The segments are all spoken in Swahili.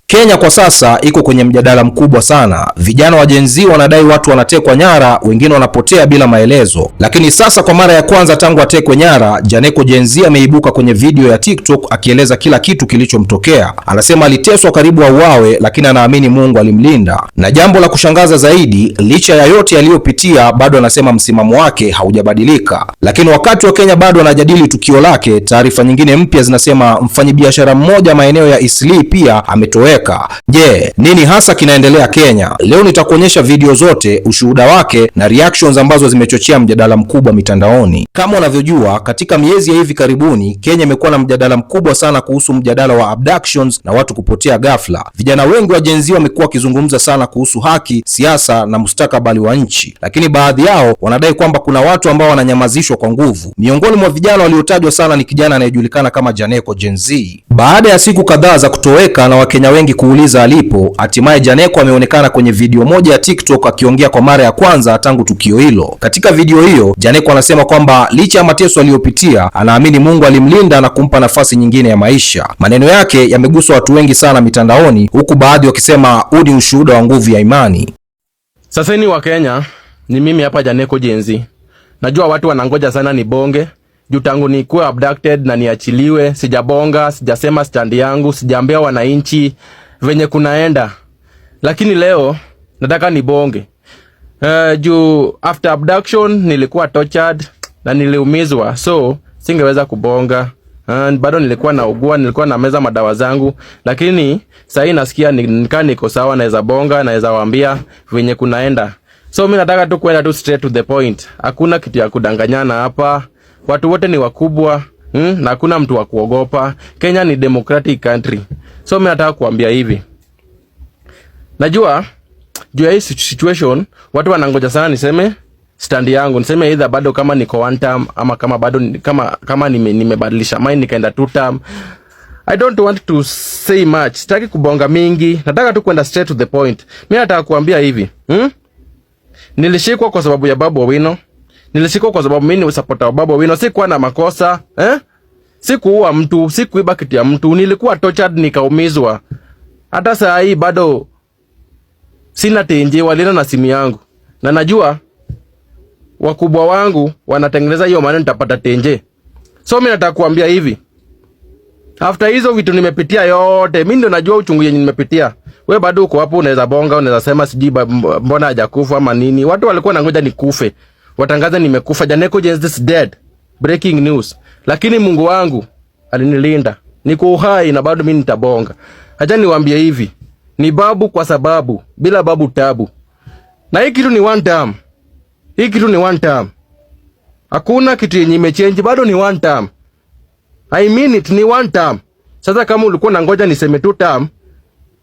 Kenya kwa sasa iko kwenye mjadala mkubwa sana. Vijana wa Gen Z wanadai watu wanatekwa nyara, wengine wanapotea bila maelezo. Lakini sasa kwa mara ya kwanza tangu atekwe nyara, Janeko Gen Z ameibuka kwenye video ya TikTok akieleza kila kitu kilichomtokea. Anasema aliteswa karibu auawe, lakini anaamini Mungu alimlinda. Na jambo la kushangaza zaidi, licha ya yote aliyopitia, bado anasema msimamo wake haujabadilika. Lakini wakati wa Kenya bado anajadili tukio lake, taarifa nyingine mpya zinasema mfanyabiashara mmoja maeneo ya Eastleigh pia ametoweka. Je, nini hasa kinaendelea Kenya? Leo nitakuonyesha video zote, ushuhuda wake na reactions ambazo zimechochea mjadala mkubwa mitandaoni. Kama unavyojua, katika miezi ya hivi karibuni Kenya imekuwa na mjadala mkubwa sana kuhusu mjadala wa abductions na watu kupotea ghafla. Vijana wengi wa Gen Z wamekuwa wakizungumza sana kuhusu haki, siasa na mustakabali wa nchi, lakini baadhi yao wanadai kwamba kuna watu ambao wananyamazishwa kwa nguvu. Miongoni mwa vijana waliotajwa sana ni kijana anayejulikana kama Janeko Gen Z. Baada ya siku kadhaa za kutoweka na Wakenya wengi kuuliza alipo, hatimaye Janeko ameonekana kwenye video moja ya TikTok akiongea kwa mara ya kwanza tangu tukio hilo. Katika video hiyo, Janeko anasema kwamba licha ya mateso aliyopitia, anaamini Mungu alimlinda na kumpa nafasi nyingine ya maisha. Maneno yake yamegusa watu wengi sana mitandaoni, huku baadhi wakisema huu ni ushuhuda wa nguvu ya imani. Sasa ni wa Kenya, ni mimi hapa Janeko Gen Z. Najua watu wanangoja sana ni bonge juu tangu nikuwe abducted na niachiliwe, sijabonga, sijasema stand yangu, sijaambia wananchi venye kunaenda. Lakini leo nataka nibonge. Juu after abduction nilikuwa tortured na niliumizwa, so singeweza kubonga. Bado nilikuwa naugua, nilikuwa na meza madawa zangu, lakini sasa nasikia niko sawa, naweza bonga, naweza waambia venye kunaenda. So mimi nataka tu kwenda tu straight to the point. Hakuna kitu ya kudanganyana hapa. Watu wote ni wakubwa, na hakuna mtu wa kuogopa. Kenya ni democratic country. So mimi nataka kuambia hivi. Najua juu ya hii situation watu wanangoja sana niseme stand yangu. Niseme either bado kama niko one term ama kama bado kama nimebadilisha mind nikaenda two term. I don't want to say much. Sitaki kubonga mingi. Nataka tu kwenda straight to the point. Mimi nataka kuambia hivi. Nilishikwa kwa sababu ya Babu Owino. Nilishikwa kwa sababu mimi ni supporter wa Babu Owino. Sikuwa na makosa, sikuua mtu, sikuiba kitu ya mtu. Nilikuwa tortured nikaumizwa. Hata saa hii bado sina tenje, walina na simu yangu. Na najua wakubwa wangu wanatengeneza hiyo maneno nitapata tenje. So mimi nataka kuambia hivi. After hizo vitu nimepitia yote, mimi ndio najua uchungu yenye nimepitia. Wewe bado uko hapo unaweza bonga, unaweza sema sijui mbona hajakufa ama nini. Watu walikuwa wanangoja nikufe. Watangaza nimekufa. Janeko Gen Z is dead. Breaking news. Lakini Mungu wangu alinilinda. Niko uhai na bado mimi nitabonga. Acha niwaambie hivi. Ni babu kwa sababu, bila babu tabu. Na hii kitu ni one time. Hii kitu ni one time. Hakuna kitu yenye imechange, bado ni one time. I mean it, ni one time. Sasa kama ulikuwa unangoja niseme two time,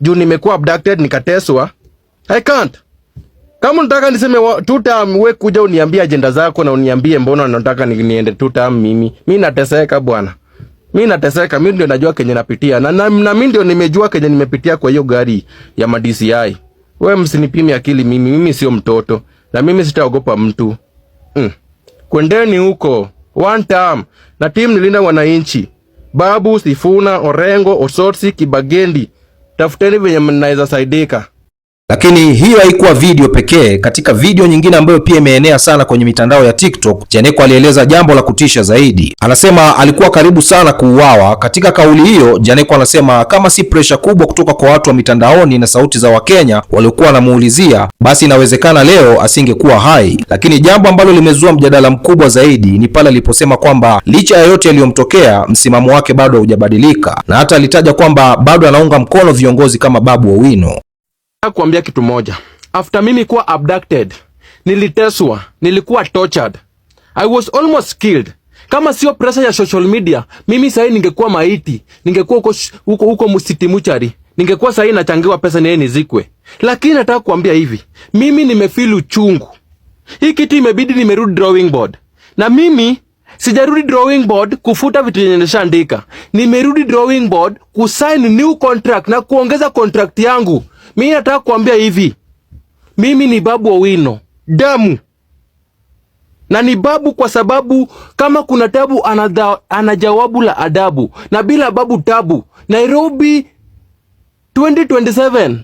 juu nimekuwa abducted nikateswa, I can't. Kama unataka niseme two time, wewe kuja uniambie agenda zako na uniambie mbona unataka niende two time mimi. Mimi nateseka bwana. Mimi nateseka, mimi ndio najua kenye napitia. Na mimi ndio nimejua kenye nimepitia kwa hiyo gari ya DCI. Wewe msinipime akili mimi sio mtoto. Na mimi sitaogopa mtu. Kwendeni huko. One time. Na team nilinda wananchi. Babu, Sifuna, Orengo, Osotsi, Kibagendi. Tafuteni venye mnaweza saidika. Lakini hiyo haikuwa video pekee. Katika video nyingine ambayo pia imeenea sana kwenye mitandao ya TikTok, Janeko alieleza jambo la kutisha zaidi. Anasema alikuwa karibu sana kuuawa. Katika kauli hiyo, Janeko anasema kama si pressure kubwa kutoka kwa watu wa mitandaoni na sauti za Wakenya waliokuwa wanamuulizia, basi inawezekana leo asingekuwa hai. Lakini jambo ambalo limezua mjadala mkubwa zaidi ni pale aliposema kwamba licha ya yote yaliyomtokea, msimamo wake bado haujabadilika, na hata alitaja kwamba bado anaunga mkono viongozi kama Babu Owino. Kuambia kitu moja. After mimi kuwa abducted, niliteswa, nilikuwa tortured. I was almost killed. Kama sio pressure ya social media, mimi sasa ningekuwa maiti, ningekuwa huko Musiti Muchari, ningekuwa sasa nachangiwa pesa niye nizikwe. Lakini nataka kuambia hivi, mimi nimefeel uchungu. Hii kitu imebidi nimerudi drawing board. Na mimi sijarudi drawing board kufuta vitu yenye nishaandika. Nimerudi drawing board kusign new contract na kuongeza contract yangu. Mimi nataka kuambia hivi. Mimi ni Babu Owino. Damu. Na ni babu kwa sababu kama kuna tabu ana jawabu la adabu. Na bila babu tabu, Nairobi 2027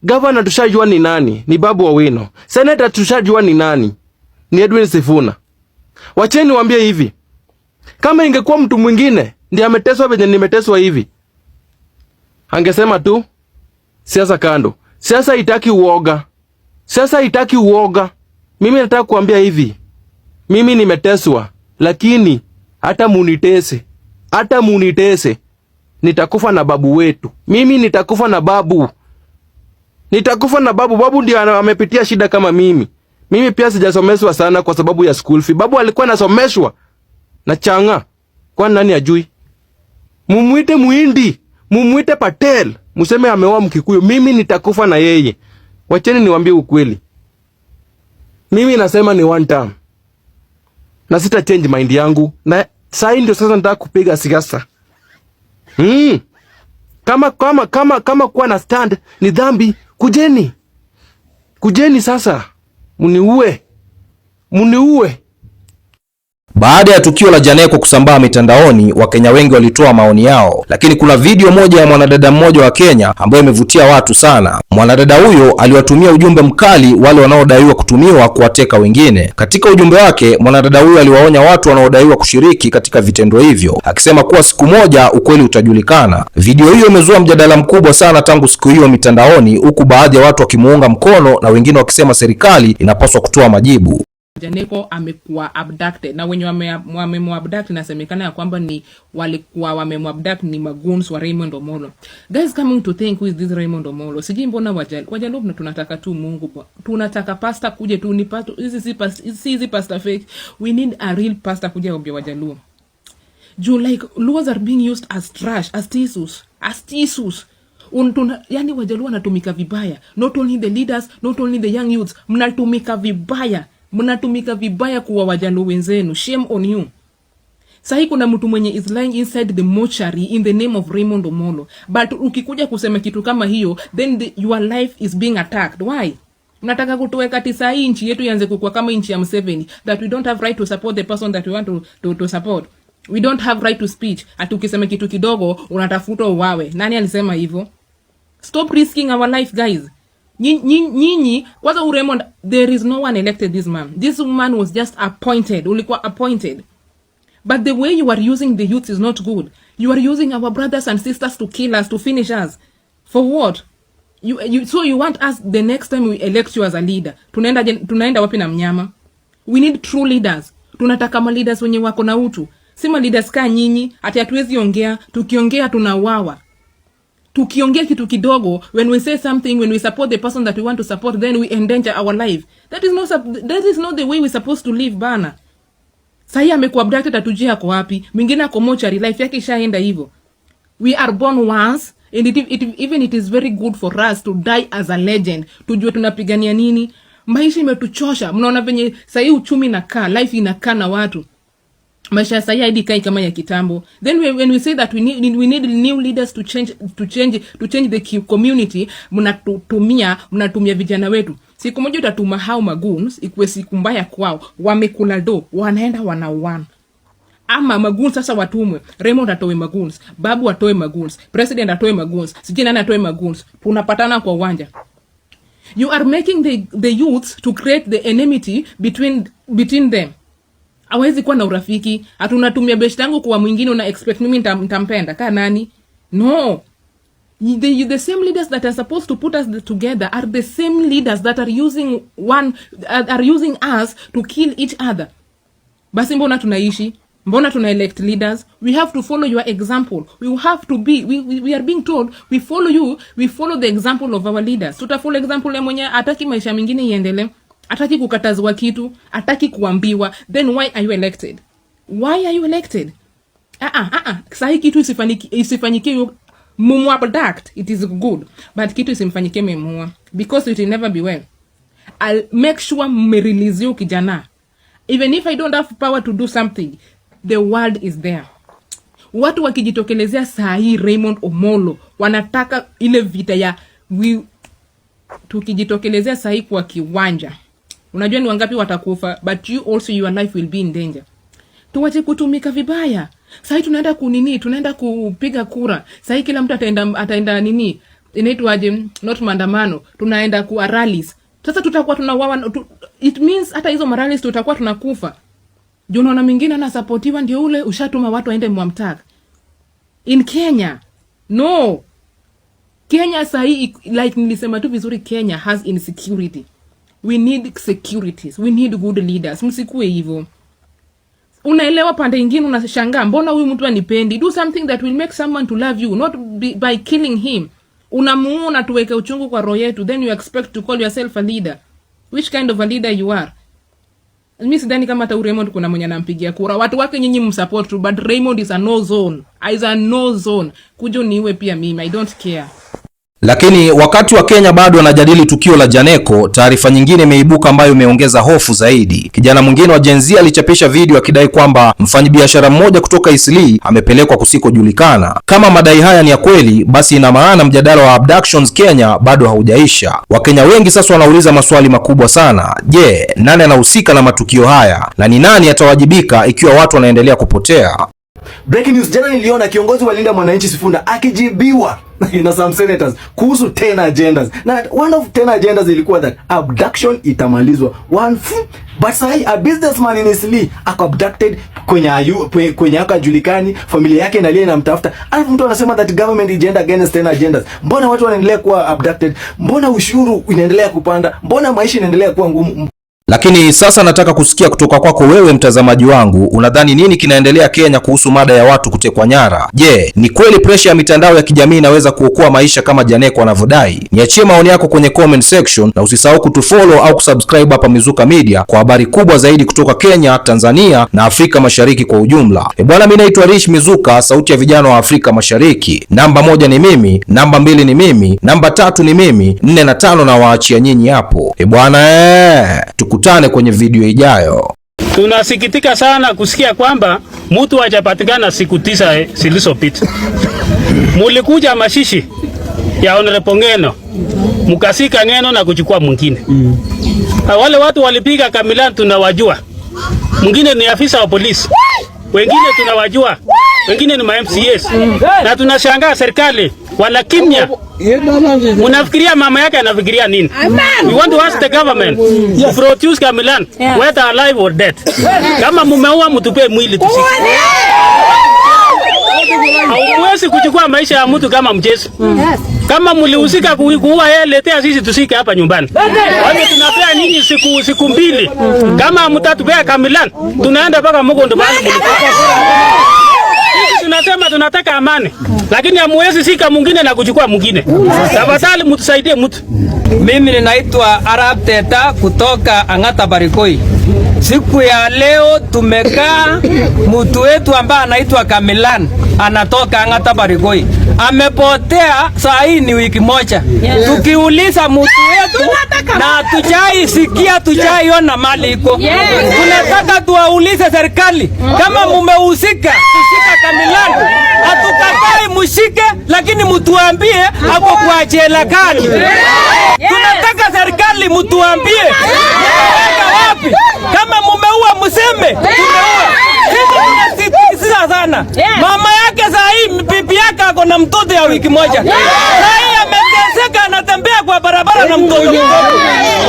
governor tushajua ni nani, ni Babu Owino. Senator tushajua ni nani, ni Edwin Sifuna. Wacheni waambie hivi, kama ingekuwa mtu mwingine ndiye ameteswa venye nimeteswa hivi, angesema tu siasa kando. Siasa haitaki uoga. Siasa haitaki uoga. Mimi nataka kuambia hivi, mimi nimeteswa, lakini hata munitese, nitakufa na babu wetu. Mimi nitakufa na babu. Babu ndiye amepitia shida kama mimi. Mimi pia sijasomeshwa sana kwa sababu ya school fee. Babu alikuwa anasomeshwa na changa. Kwa nani ajui? Mumuite Muhindi, mumuite Patel, museme ameoa Mkikuyu. Mimi nitakufa na yeye. Wacheni niwaambie ukweli. Mimi nasema ni one time. Na sita change mind yangu. Na sasa ndio sasa nataka kupiga siasa. Kama kuwa na stand ni dhambi, kujeni sasa. Muniue. Baada ya tukio la Janeko kusambaa mitandaoni, Wakenya wengi walitoa maoni yao, lakini kuna video moja ya mwanadada mmoja wa Kenya ambayo imevutia watu sana. Mwanadada huyo aliwatumia ujumbe mkali wale wanaodaiwa kutumiwa kuwateka wengine. Katika ujumbe wake, mwanadada huyo aliwaonya watu wanaodaiwa kushiriki katika vitendo hivyo, akisema kuwa siku moja ukweli utajulikana. Video hiyo imezua mjadala mkubwa sana tangu siku hiyo mitandaoni, huku baadhi ya watu wakimuunga mkono na wengine wakisema serikali inapaswa kutoa majibu. Janeko amekuwa abducted na wenye wamemwabduct inasemekana ya kwamba ni walikuwa wamemwabduct ni magoons wa Raymond Omolo. Guys, coming to think who is this Raymond Omolo? Sijui mbona Wajaluo tunataka tu Mungu. Tunataka pastor kuje tu ni pato hizi pastor fake. We need a real pastor kuje kuambia Wajaluo. Like laws are being used as trash, as tissues. Yani Wajaluo wanatumika vibaya. Not only the leaders, not only the young youths, mnatumika vibaya kuwa Wajaluo wenzenu. Shame on you. Sahi kuna mtu mwenye is lying inside the mortuary in the name of Raymond Omolo. But ukikuja kusema kitu kama hiyo, then your life is being attacked. Why? Mnataka kutuweka tisa hii nchi yetu ianze kukua kama nchi ya Museveni, that we don't have right to support the person that we want to support. We don't have right to speech. Ati ukisema kitu kidogo unatafuta uwawe. Nani alisema hivyo? Stop risking our life, guys. Nyinyi kwanza Raymond, there is no one elected this man. This man was just appointed. Ulikuwa appointed. But the way you are using the youth is not good. You are using our brothers and sisters to kill us, to finish us. For what? So you want us the next time we elect you as a leader. Tunaenda wapi na mnyama? We need true leaders. Tunataka ma leaders wenye wako na utu. Sima leaders ka nyinyi, ati hatuwezi ongea, tukiongea tunawawa. Tukiongea kitu kidogo, when we say something, when we support the person that we want to support, then we endanger our life. That is not the way we're supposed to live, bana. Sahi amekuwa abducted, atujia ako wapi? Mwingine ako mortuary, life yake ishaenda hivyo. We are born once, and it is very good for us to die as a legend. Tujue tunapigania nini? Maisha imetuchosha. Mnaona venye sahi uchumi inakaa, life inakaa na watu. Maisha sahi hadi kai kama ya kitambo. Then when we say that we need new leaders to change the community, mnatumia vijana wetu. Siku moja utatuma hao magoons, ikuwe siku mbaya kwao, wamekula do, wanaenda wanauana. Ama magoons sasa watumwe, Raymond atoe magoons, Babu atoe magoons, President atoe magoons, sijui nani atoe magoons, tunapatana kwa uwanja. You are making the youths to create the enmity between them. Hawezi kuwa na urafiki. Hatunatumia best yangu kwa mwingine una expect mimi nitampenda ka nani? No. The same leaders that are supposed to put us together are the same leaders that are using us to kill each other. Basi mbona tunaishi? Mbona tuna elect leaders? We have to follow your example. We are being told we follow you, we follow the example of our leaders. Tutafollow example ya mwenye hataki maisha mengine iendelee. Ataki kukatazwa kitu, ataki kuambiwa, then why are you elected? Why are you elected? Sahi kitu isifanyike mumwabduct, it is good, but kitu isimfanyike memua, because it will never be well. I'll make sure mmerelease you kijana. Even if I don't have power to do something, the world is there. Watu wakijitokelezea sahi Raymond Omolo, wanataka ile vita ya tukijitokelezea sahi kwa kiwanja. Unajua ni wangapi watakufa, but you also your life will be in danger. Tuwache kutumika vibaya. Sasa tunaenda kupiga kura. Sasa kila mtu ataenda inaitwaje, not maandamano, tunaenda kwa rallies. Sasa tutakuwa tunawawa, it means hata hizo rallies tutakuwa tunakufa. Juu unaona mwingine anasapotiwa ndio ule ushatuma watu waende mwamtaka. In Kenya, no. Kenya sahi, like nilisema tu vizuri, Kenya has insecurity. We need securities. We need good leaders. Msikuwe hivyo. Unaelewa pande nyingine unashangaa mbona huyu mtu anipendi? Do something that will make someone to love you, not by killing him. Unamuona tuweke uchungu kwa roho yetu, then you expect to call yourself a leader. Which kind of a leader you are? Mimi sidhani kama hata Raymond kuna mwenye anampigia kura. Watu wake nyinyi msupport tu, but Raymond is a no zone. Is a no zone. Kujo niwe pia mimi, I don't care. Lakini wakati wa Kenya bado wanajadili tukio la Janeko, taarifa nyingine imeibuka ambayo imeongeza hofu zaidi. Kijana mwingine wa Gen Z alichapisha video akidai kwamba mfanyabiashara mmoja kutoka Eastleigh amepelekwa kusikojulikana. Kama madai haya ni ya kweli, basi ina maana mjadala wa abductions Kenya bado haujaisha. Wakenya wengi sasa wanauliza maswali makubwa sana. Je, nani anahusika na matukio haya? Na ni nani atawajibika ikiwa watu wanaendelea kupotea? Breaking news, jana niliona kiongozi wa Linda Mwananchi Sifuna akijibiwa na some senators kuhusu 10 agendas. Na one of 10 agendas ilikuwa that abduction itamalizwa. But sahi a businessman in Eastleigh abducted kwenye akajulikani, familia yake inalia inamtafuta. Alafu mtu anasema that government agenda against 10 agendas. Mbona watu wanaendelea kuwa abducted? Mbona ushuru inaendelea kupanda? Mbona maisha inaendelea kuwa ngumu? Lakini sasa nataka kusikia kutoka kwako wewe mtazamaji wangu, unadhani nini kinaendelea Kenya kuhusu mada ya watu kutekwa nyara? Je, ni kweli pressure ya mitandao ya kijamii inaweza kuokoa maisha kama Janeko anavyodai? Niachie maoni yako kwenye comment section na usisahau kutufollow au kusubscribe hapa Mizuka Media kwa habari kubwa zaidi kutoka Kenya, Tanzania na Afrika Mashariki kwa ujumla. Bwana, mimi naitwa Rish Mizuka, sauti ya vijana wa Afrika Mashariki. Namba 1 ni mimi, namba 2 ni mimi, namba 3 ni mimi, 4 na 5 na waachia nyinyi hapo. Bwana, tukutane kwenye video ijayo. Tunasikitika sana kusikia kwamba mtu hajapatikana siku 9 zilizopita. Mulikuja mashishi ya Honorable Ngeno, mukasika Ngeno na kuchukua mwingine. Wale watu walipiga Kamilan tunawajua. Mwingine ni afisa wa polisi. Wengine tunawajua. Wengine ni ma-MCAs. Na tunashangaa serikali wala kimya. Unafikiria mama yake anafikiria nini? We want to ask the government to produce Kamilan, whether alive or dead. Kama mumeua mtupe mwili tusiki. Hauwezi kuchukua maisha ya mtu kama mchezo. Kama mlihusika kuua yeye, letea sisi tusike hapa nyumbani. Wale tunapea nyinyi siku 2. Kama mtatupea Kamilan, tunaenda mpaka Mugondo bali tunasema tunataka amani, lakini hamwezi sika mwingine na kuchukua mwingine. Tafadhali mtusaidie mtu. Mimi ninaitwa Arab Teta kutoka Angata Barikoi. Siku ya leo tumekaa, mtu wetu ambaye anaitwa Kamilan anatoka Angata Barikoi amepotea. Saa hii ni wiki moja. Tukiuliza mtu wetu na tujaisikia, tujaiona mali iko. Tunataka tuwaulize serikali kama mumehusika kushika Kamilan. Hatukatai mshike, lakini mtuambie hapo kwa jela gani. Tunataka serikali mtuambie wapi. Kama mumeua mseme tumeua. Sisi sana. Mama yake saa hii bibi yake ako na mtoto ya wiki moja. Saa hii ameteseka, anatembea kwa barabara na mtoto.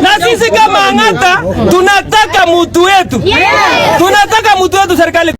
Na sisi kama Angata tunataka mtu wetu. Tunataka mtu wetu serikali